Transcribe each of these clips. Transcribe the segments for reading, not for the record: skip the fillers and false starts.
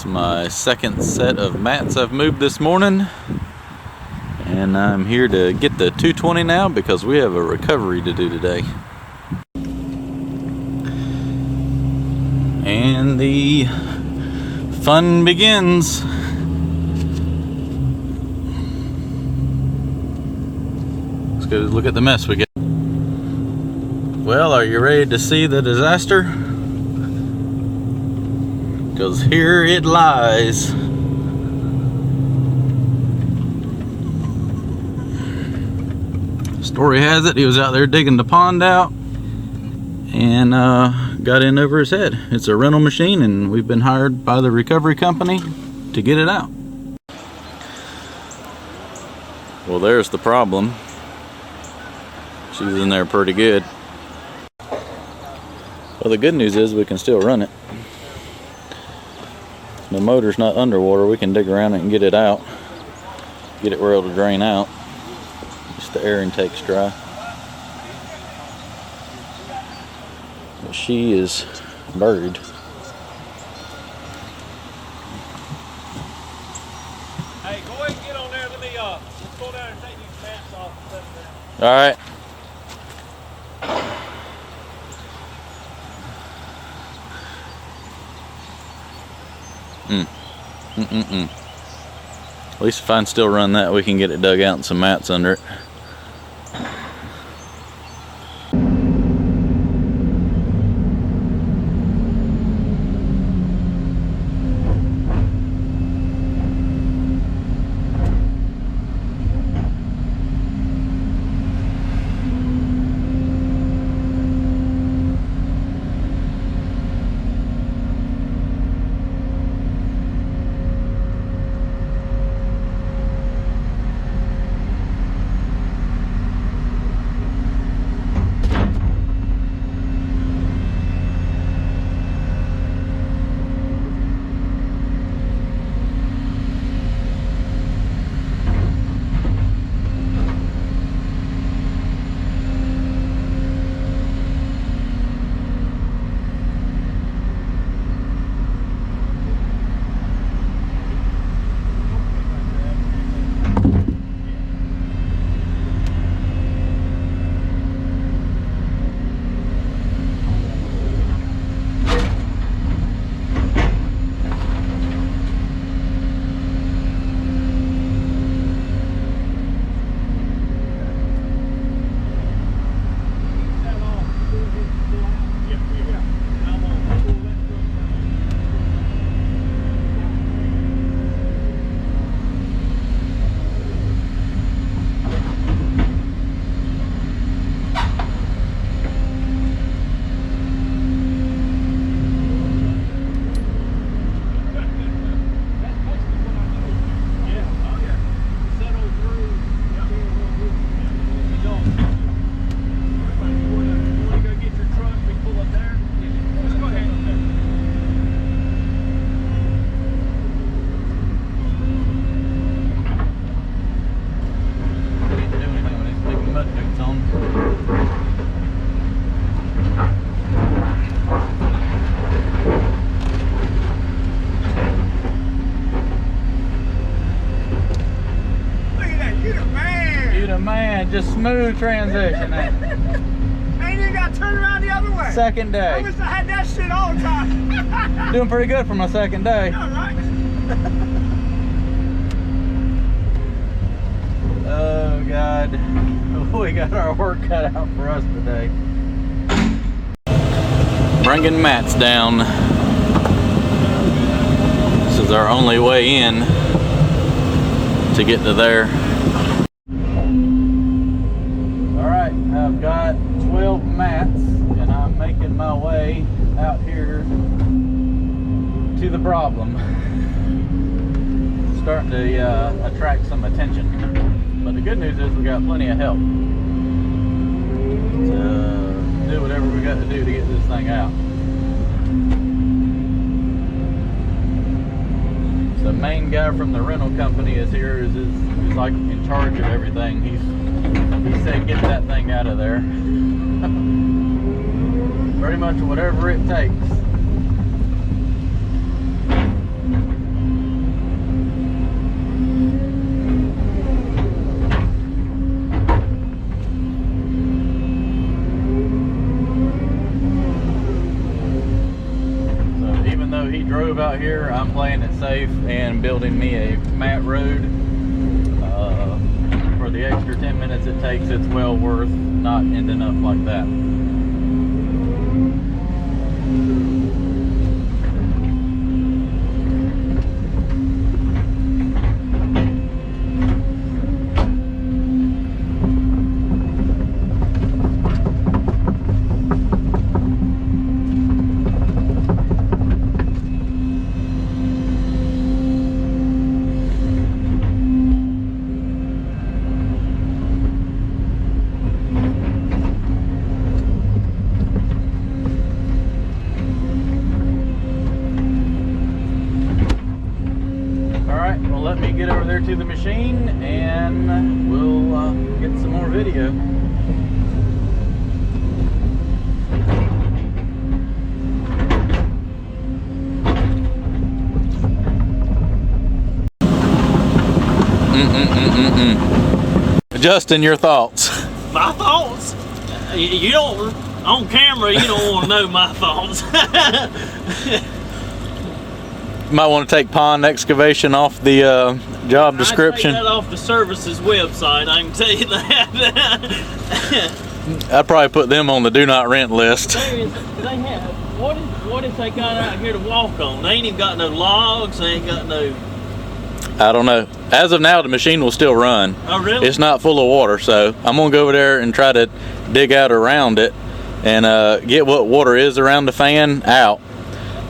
It's my second set of mats I've moved this morning, and I'm here to get the 220 now because we have a recovery to do today. And the fun begins. Let's go look at the mess we got. Well, are you ready to see the disaster? Because here it lies. Story has it he was out there digging the pond out and got in over his head. It's a rental machine and we've been hired by the recovery company to get it out. Well, there's the problem. She's in there pretty good. Well, the good news is we can still run it. The motor's not underwater. We can dig around it and get it out. Get it where it'll drain out. Just the air intake's dry. But she is buried. Hey, go ahead and get on there. Let's go down and take these mats off and set them down. All right. At least if I can still run that, we can get it dug out and some mats under it. Just smooth transition. Ain't even got to turn around the other way. Second day. I wish I had that shit all the time. Doing pretty good for my second day. Yeah, right? Oh God, we got our work cut out for us today. Bringing mats down. This is our only way in to get to there. I've got 12 mats and I'm making my way out here to the problem. It's starting to attract some attention. But the good news is we got plenty of help to do whatever we got to do to get this thing out. The main guy from the rental company is here, is like in charge of everything. He said get that thing out of there. Pretty much whatever it takes. though he drove out here, I'm playing it safe and building me a mat road. For the extra 10 minutes it takes, it's well worth not ending up like that. Well, let me get over there to the machine and we'll get some more video. Justin, your thoughts? My thoughts? You don't, on camera, you don't want to know my thoughts. Might want to take pond excavation off the job description. I'd take that off the services website, I can tell you that. I'd probably put them on the do not rent list. They have, what if they got out here to walk on? They ain't even got no logs, they ain't got no... I don't know. As of now, the machine will still run. Oh, really? It's not full of water, so I'm going to go over there and try to dig out around it and get what water is around the fan out.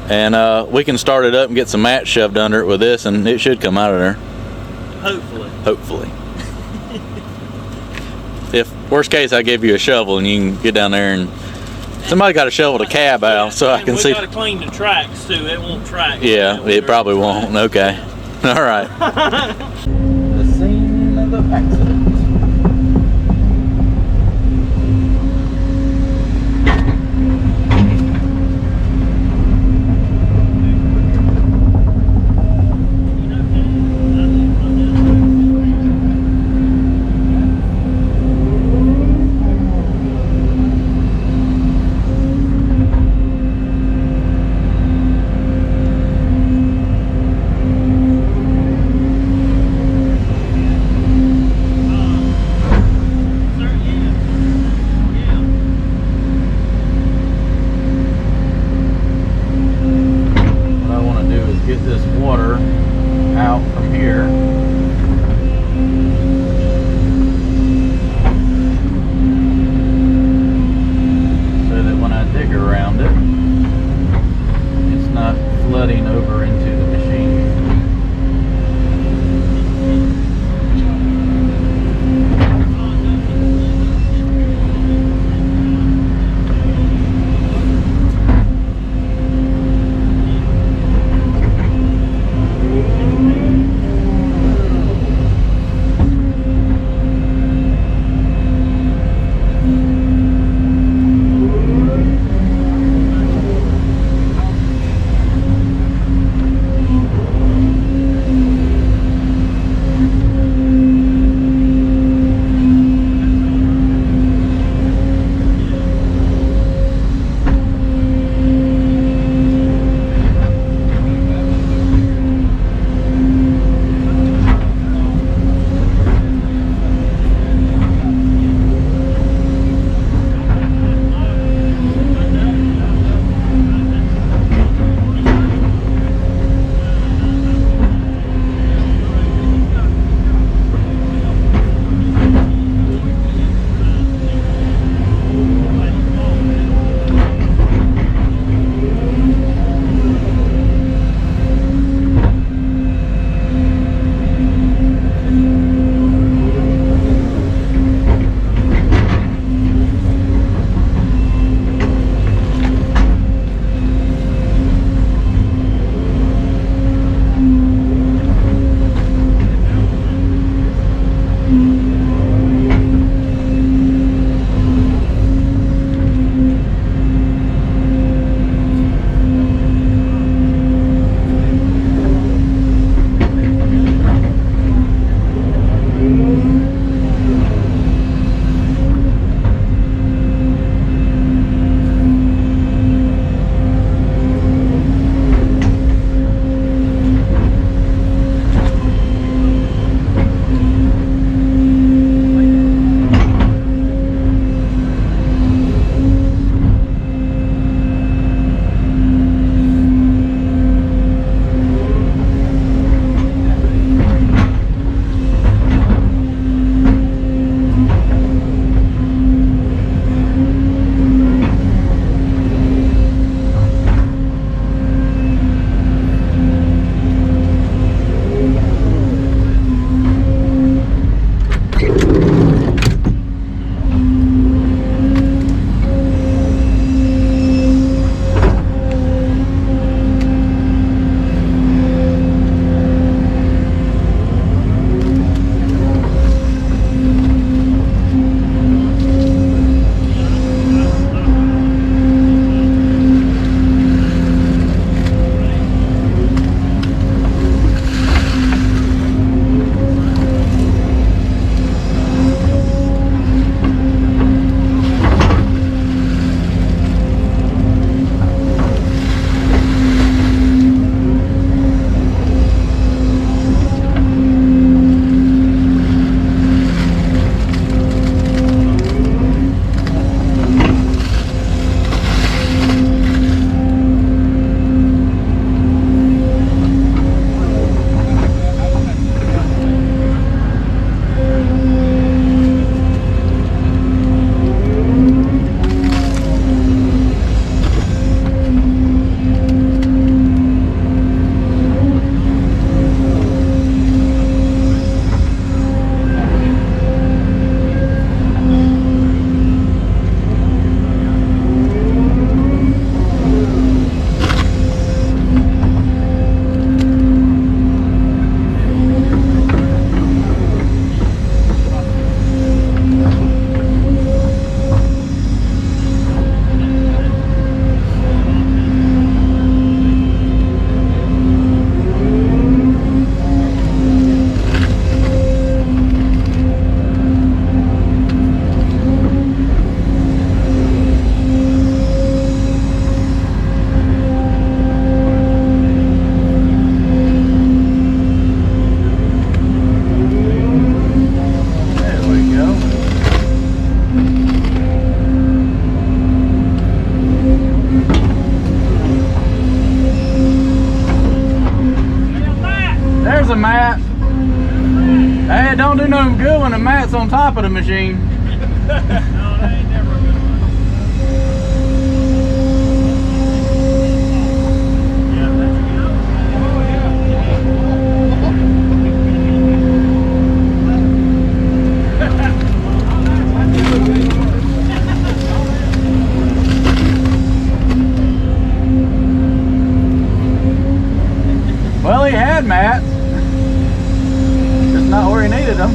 And we can start it up and get some mats shoved under it with this, and it should come out of there. Hopefully. Hopefully. If worst case, I give you a shovel and you can get down there and somebody got to shovel the cab out so I can see. We got to clean the tracks too. It won't track. Yeah, it probably won't. Okay. All right. The scene of the accident. Get this water out from here. So that when I dig around it, it's not flooding over into the machine. there's a mat. Hey, it don't do no good when the mat's on top of the machine. No, that ain't never a good one. Yeah, that's a good one. Oh, yeah. Well, he had mats. Just not where he needed them.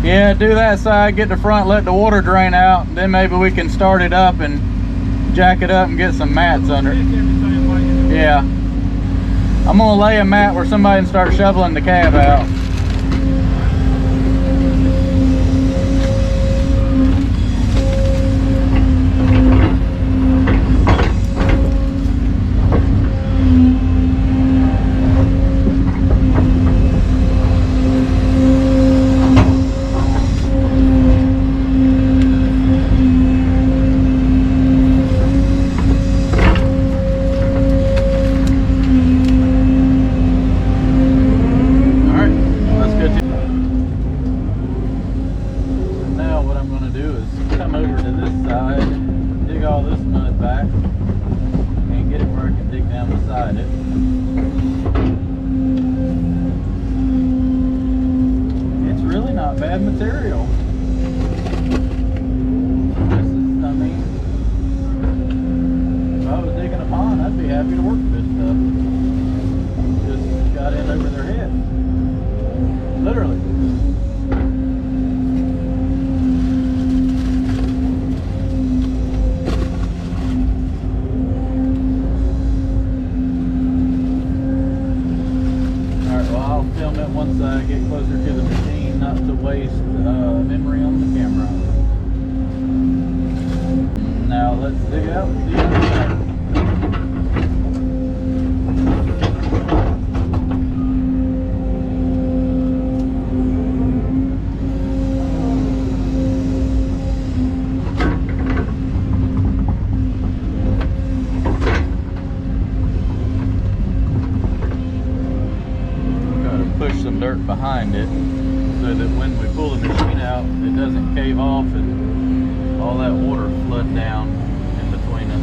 Yeah, do that side, get the front, let the water drain out, then maybe we can start it up and jack it up and get some mats under it. Yeah. I'm gonna lay a mat where somebody can start shoveling the cab out. happy to work with this stuff. Just got in over their head. Literally. Alright, well I'll film it once I get closer to the machine, not to waste memory on the camera. Now let's dig out the other side. Push some dirt behind it so that when we pull the machine out, it doesn't cave off and all that water flood down in between us.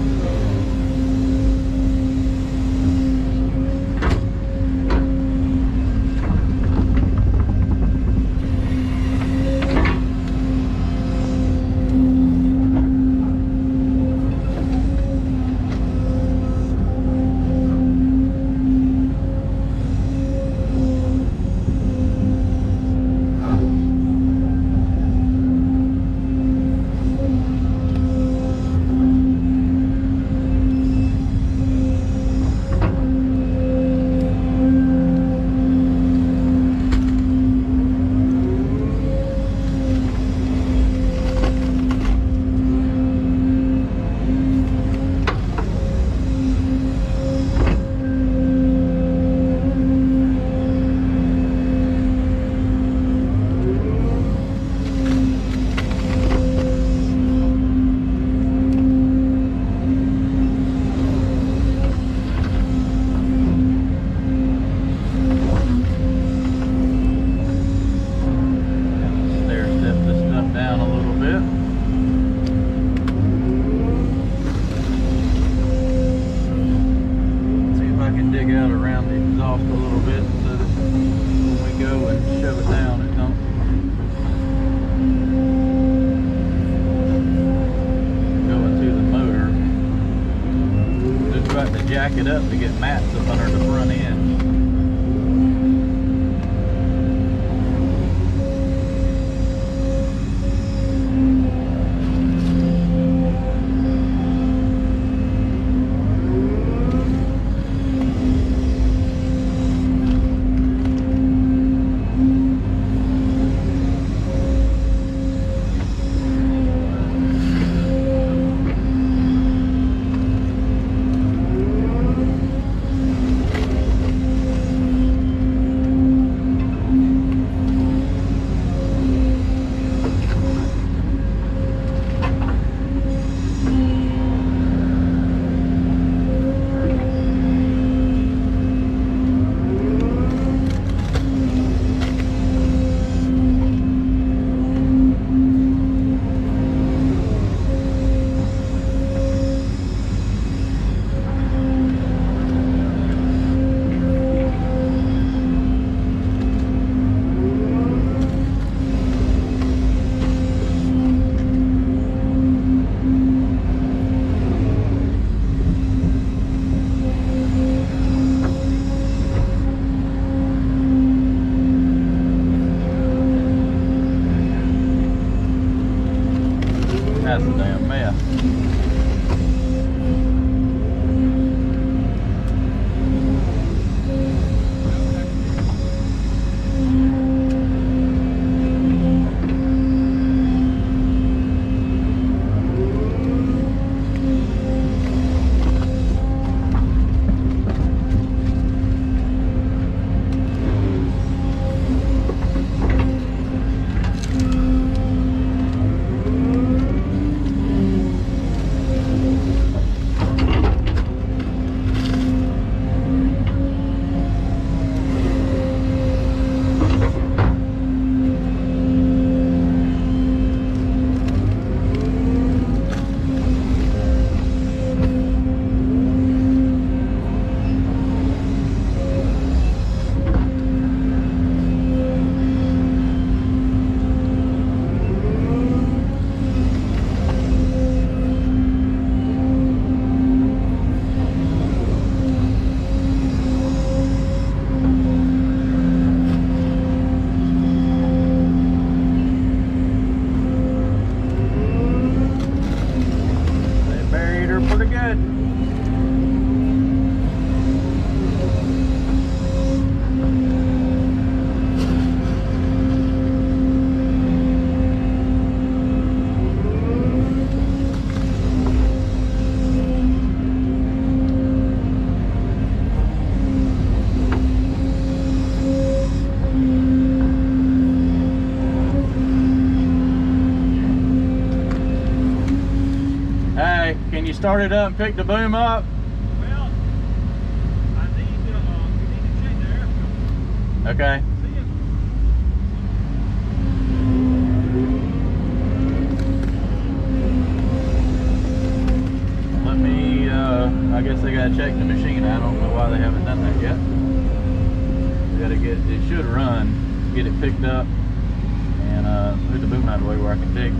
Jack it up to get mats up under the front end. start it up and pick the boom up? Well, we need to check the air filter. Okay. See if Let me, I guess they gotta check the machine. I don't know why they haven't done that yet. We gotta get, it should run, get it picked up, and move the boom out of the way where I can dig.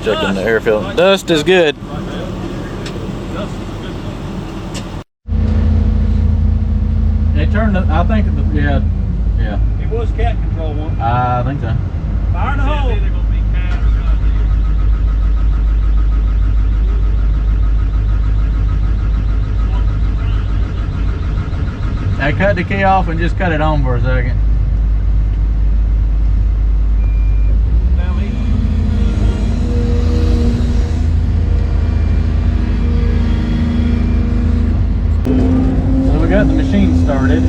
Checking the air filter. Dust is good. They turned the, I think, yeah. It was cat control one. I think so. Fire in the hole. They're going to be cat or I cut the key off and just cut it on for a second. So we got the machine started.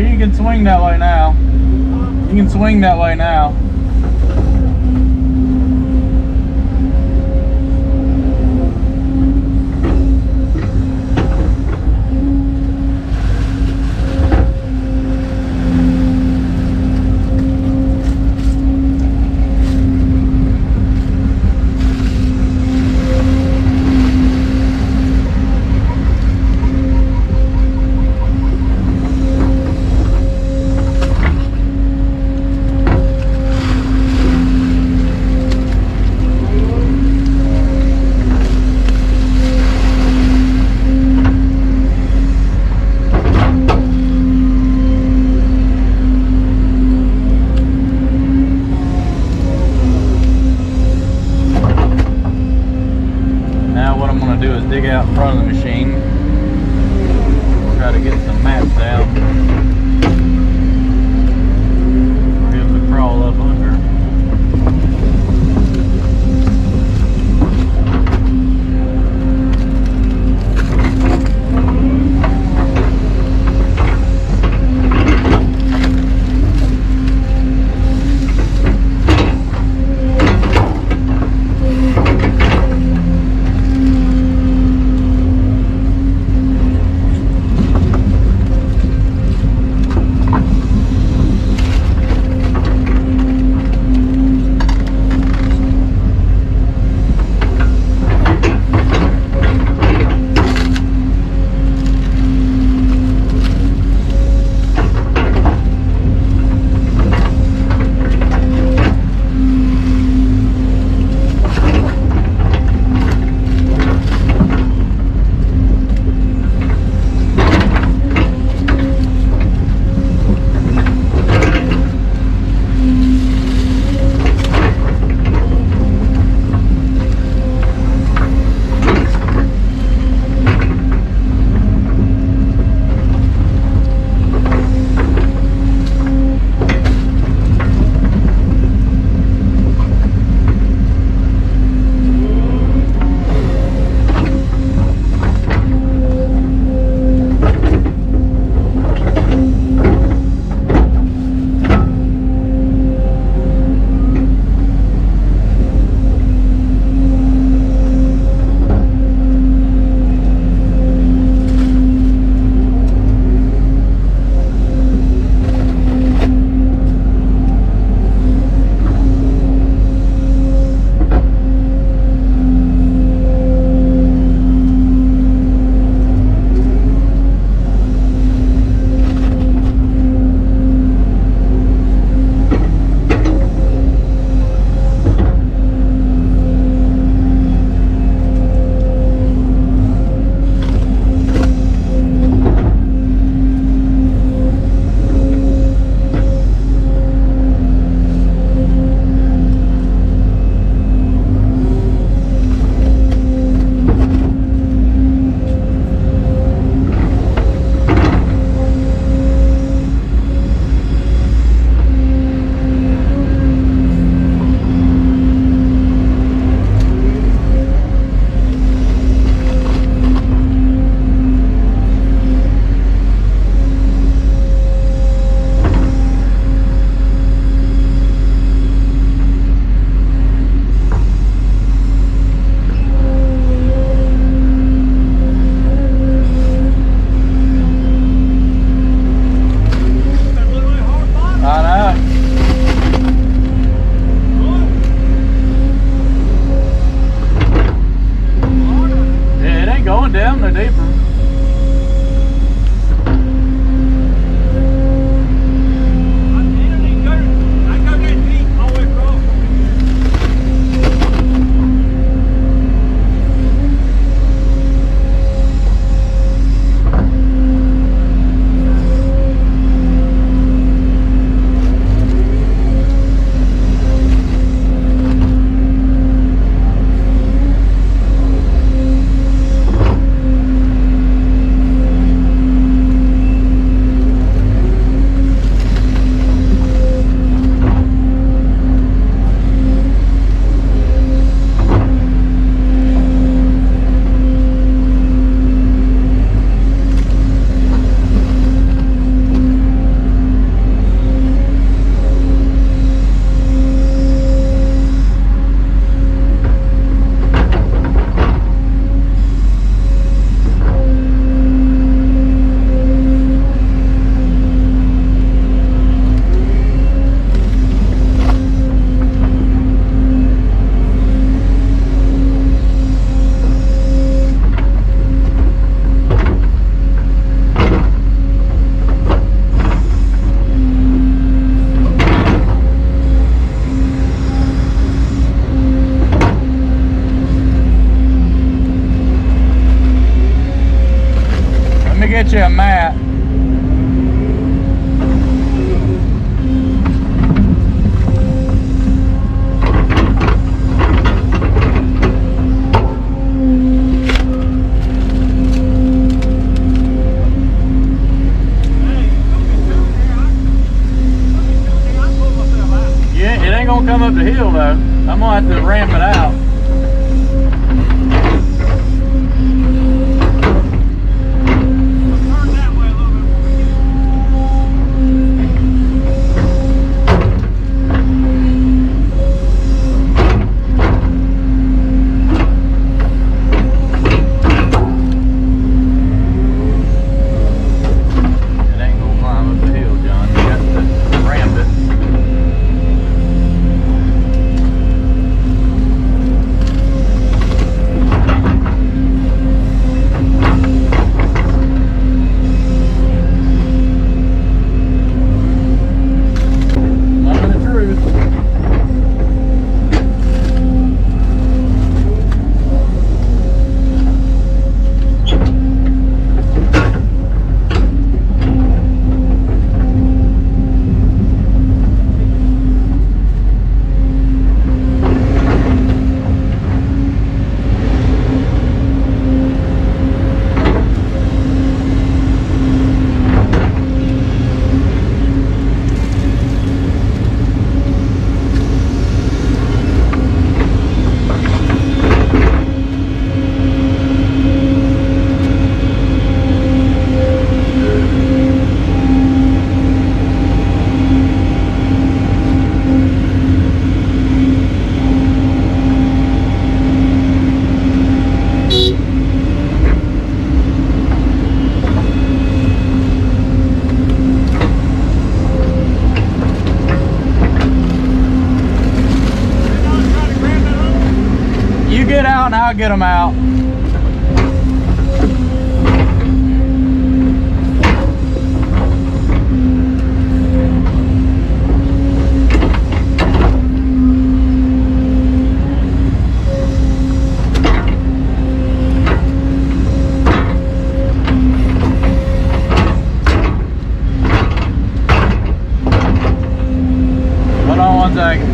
You can swing that way now. You can swing that way now. up the hill though. I'm gonna have to ramp it out. Turn that way a little bit It ain't gonna climb up the hill, John. You got to ramp it. Moment of truth. You get out and I'll get them out. Hold on one second.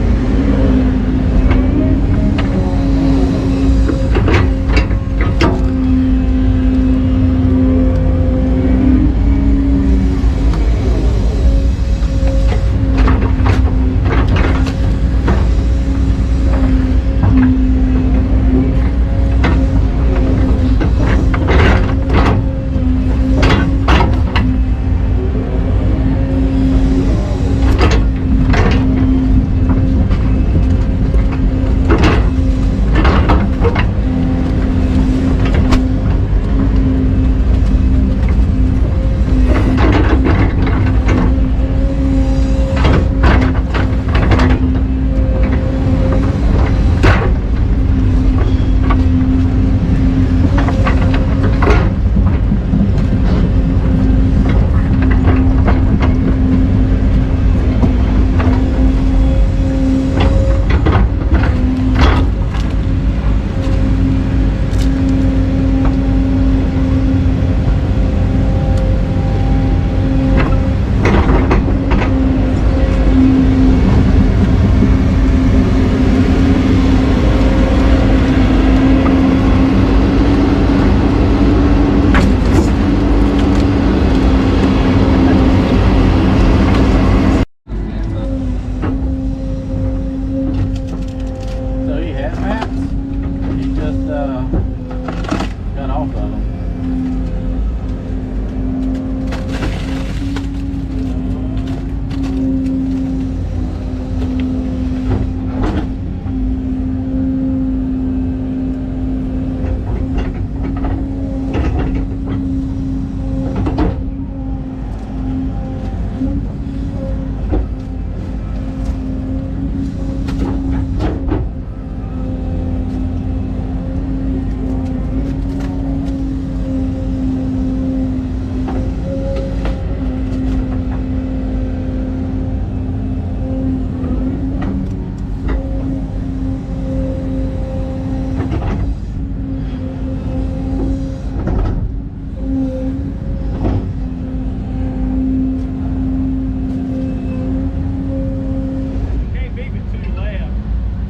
Got off of them.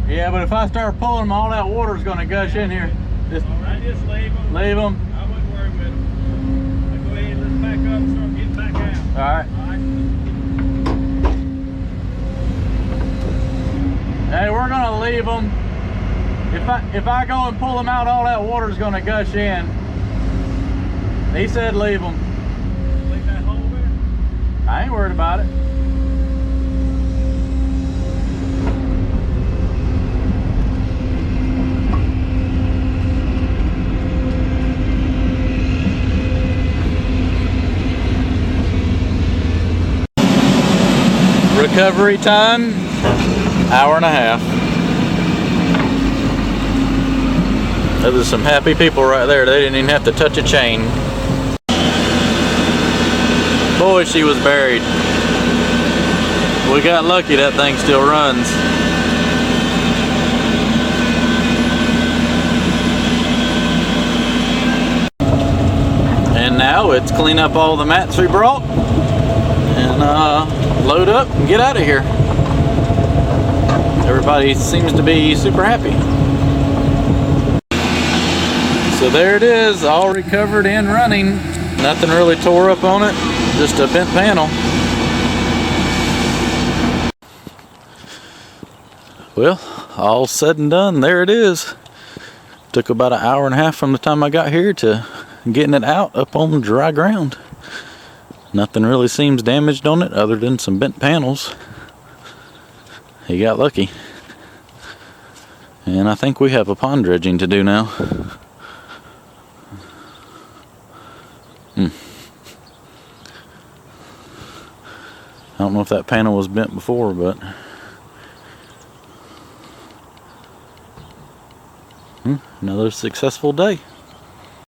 Yeah, but if I start pulling them, all that water's going to gush in here. Just leave them. Leave them. I wouldn't worry with them. I'll go ahead and let's back up and start getting back out. All right. All right. leave them. If I go and pull them out, all that water's gonna gush in. He said leave them. Leave that hole there? I ain't worried about it. Recovery time, hour and a half. Those are some happy people right there. They didn't even have to touch a chain. Boy, she was buried. We got lucky that thing still runs. And now it's clean up all the mats we brought and load up and get out of here. Everybody seems to be super happy. So there it is, all recovered and running. Nothing really tore up on it, just a bent panel. Well, all said and done, there it is. Took about an hour and a half from the time I got here to getting it out up on dry ground. Nothing really seems damaged on it other than some bent panels. He got lucky. And I think we have a pond dredging to do now. I don't know if that panel was bent before, but another successful day.